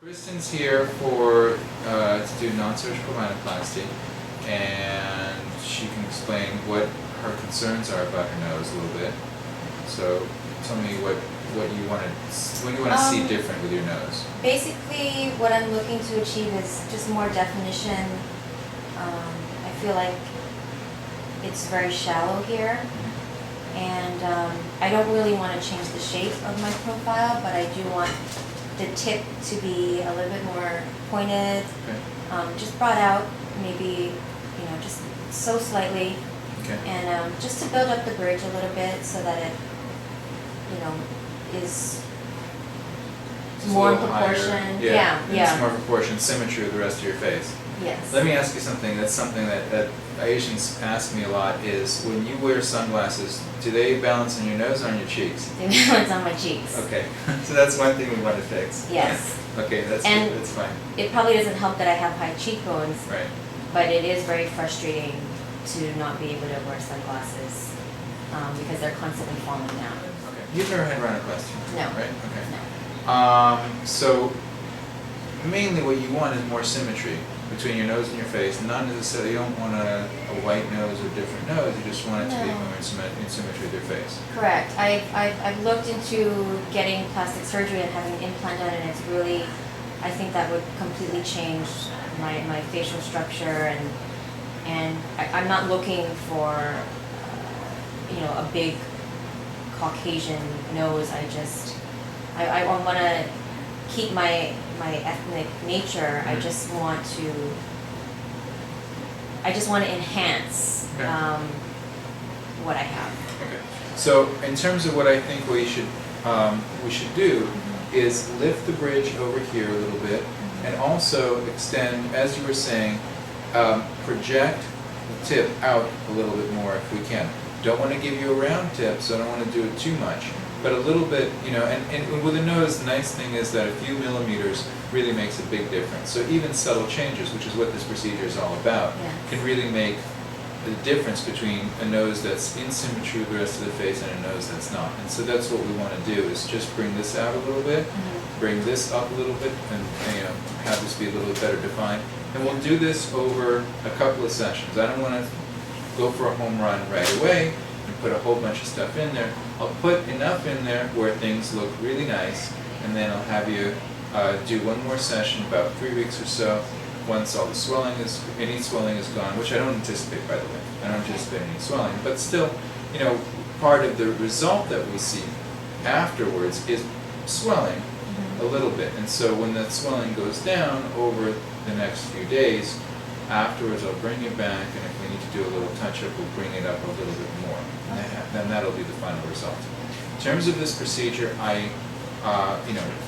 Kristen's here for to do non-surgical rhinoplasty, and she can explain what her concerns are about her nose a little bit. So tell me what you want to see different with your nose. Basically, what I'm looking to achieve is just more definition. I feel like it's very shallow here, and I don't really want to change the shape of my profile, but I do want the tip to be a little bit more pointed, Okay. just brought out, maybe, just so slightly, Okay. and just to build up the bridge a little bit so that it, is Just a more in little higher. proportion. Yeah. And Yeah. it's more proportion, symmetry with the rest of your face. Yes. Let me ask you something. That's something that Asians ask me a lot. Is when you wear sunglasses, do they balance on your nose or on your cheeks? It's on my cheeks. Okay. So that's one thing we want to fix. Yes. Okay, that's fine. It probably doesn't help that I have high cheekbones, Right. but it is very frustrating to not be able to wear sunglasses because they're constantly falling down. Okay. You've never had rhinoplasty? No. Right? Okay. No. So mainly what you want is more symmetry between your nose and your face. Not necessarily, you don't want a white nose or different nose. You just want it to be No. more in symmetry with your face. Correct. I've looked into getting plastic surgery and having an implant done, and it's really, I think that would completely change my facial structure, and I'm not looking for a big Caucasian nose. I want to keep my ethnic nature. I just want to enhance Okay. what I have. Okay. So in terms of what I think we should do is lift the bridge over here a little bit, and also extend, as you were saying, project the tip out a little bit more if we can. Don't want to give you a round tip, so I don't want to do it too much, but a little bit, and with a nose, the nice thing is that a few millimeters really makes a big difference. So even subtle changes, which is what this procedure is all about, Yes. can really make the difference between a nose that's in symmetry with the rest of the face and a nose that's not. And so that's what we want to do, is just bring this out a little bit, bring this up a little bit, and have this be a little bit better defined. And we'll do this over a couple of sessions. I don't want to go for a home run right away and put a whole bunch of stuff in there. I'll put enough in there where things look really nice, and then I'll have you do one more session, about 3 weeks or so, once all the any swelling is gone, which I don't anticipate, by the way. I don't anticipate any swelling, but still, part of the result that we see afterwards is swelling a little bit. And so when that swelling goes down over the next few days, afterwards I'll bring it back, and if we need to do a little touch-up, we'll bring it up a little bit more. And then that'll be the final result. In terms of this procedure,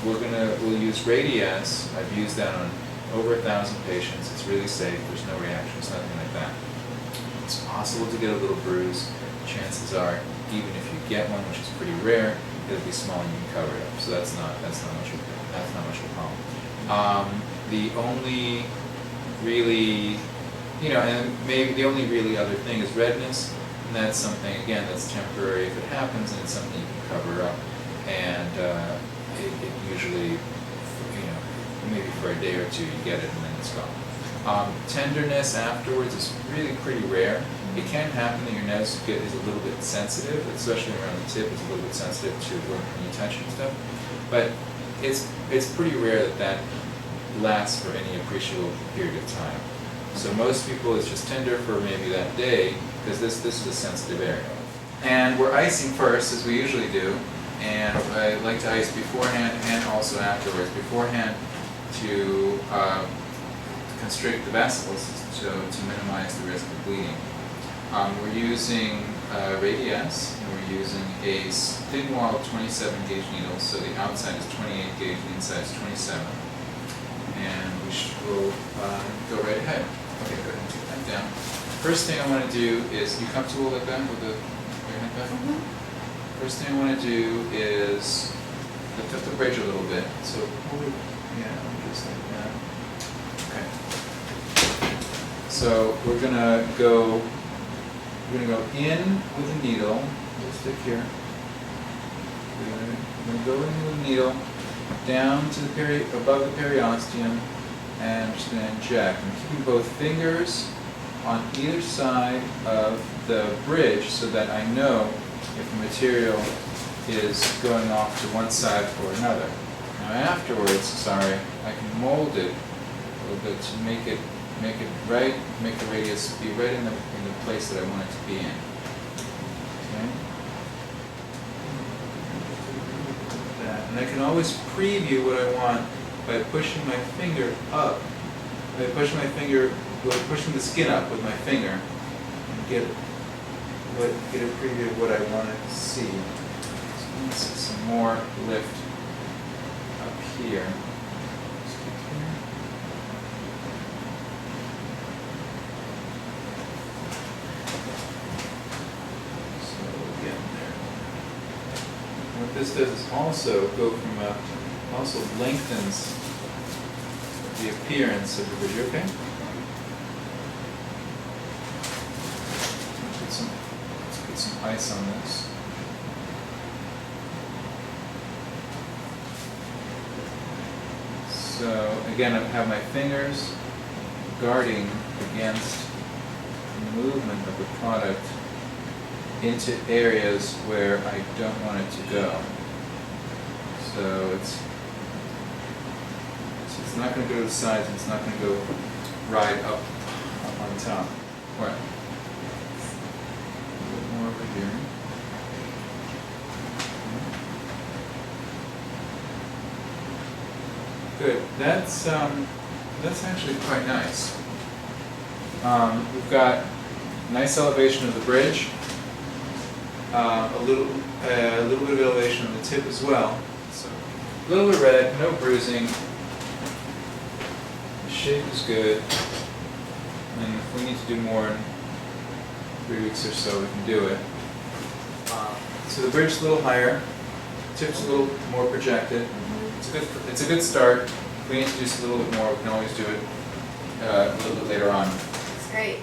we'll use Radiesse. I've used that on over 1,000 patients. It's really safe. There's no reactions, nothing like that. It's possible to get a little bruise. Chances are, even if you get one, which is pretty rare, it'll be small and you can cover it up. So that's not much of a problem. The only really, and maybe the only really other thing is redness, and that's something, again, that's temporary if it happens, and it's something you can cover up, and it usually, maybe for a day or two you get it and then it's gone. Tenderness afterwards is really pretty rare. It can happen that your nose is a little bit sensitive, especially around the tip. It's a little bit sensitive to when you touch it and stuff, but it's pretty rare that lasts for any appreciable period of time. So most people, it's just tender for maybe that day, because this is a sensitive area. And we're icing first, as we usually do, and I like to ice beforehand and also afterwards. Beforehand to constrict the vessels, to minimize the risk of bleeding. We're using Radiesse, and we're using a thin-walled 27-gauge needle, so the outside is 28 gauge and the inside is 27. And we'll go right ahead. Okay, go ahead and take that down. First thing I want to do is, you comfortable like that with your head back? First thing I want to do is lift up the bridge a little bit. So hold it, just like that. Okay. So we're gonna go in with the needle. We'll stick here. We're gonna go in with the needle. down to the above the periosteum, and I'm just going to inject. I'm keeping both fingers on either side of the bridge so that I know if the material is going off to one side or another. Now afterwards, I can mold it a little bit to make it right, make the radius be right in the place that I want it to be in. Okay? And I can always preview what I want by pushing my finger up, by pushing the skin up with my finger, and get a preview of what I want to see. So I'm going to see some more lift up here. So again there. And what this does is also also lengthens the appearance of the bridge. Okay? Let's put some ice on this. So again, I have my fingers guarding against the movement of the product into areas where I don't want it to go. So it's not going to go to the sides, it's not going to go right up on top. Right. A little more over here. Good. That's actually quite nice. We've got nice elevation of the bridge, a little bit of elevation on the tip as well. So a little bit red, no bruising. The shape is good, and if we need to do more in 3 weeks or so, we can do it. So the bridge's a little higher, tip's a little more projected. It's a good start. If we need to do a little bit more, we can always do it a little bit later on. It's great.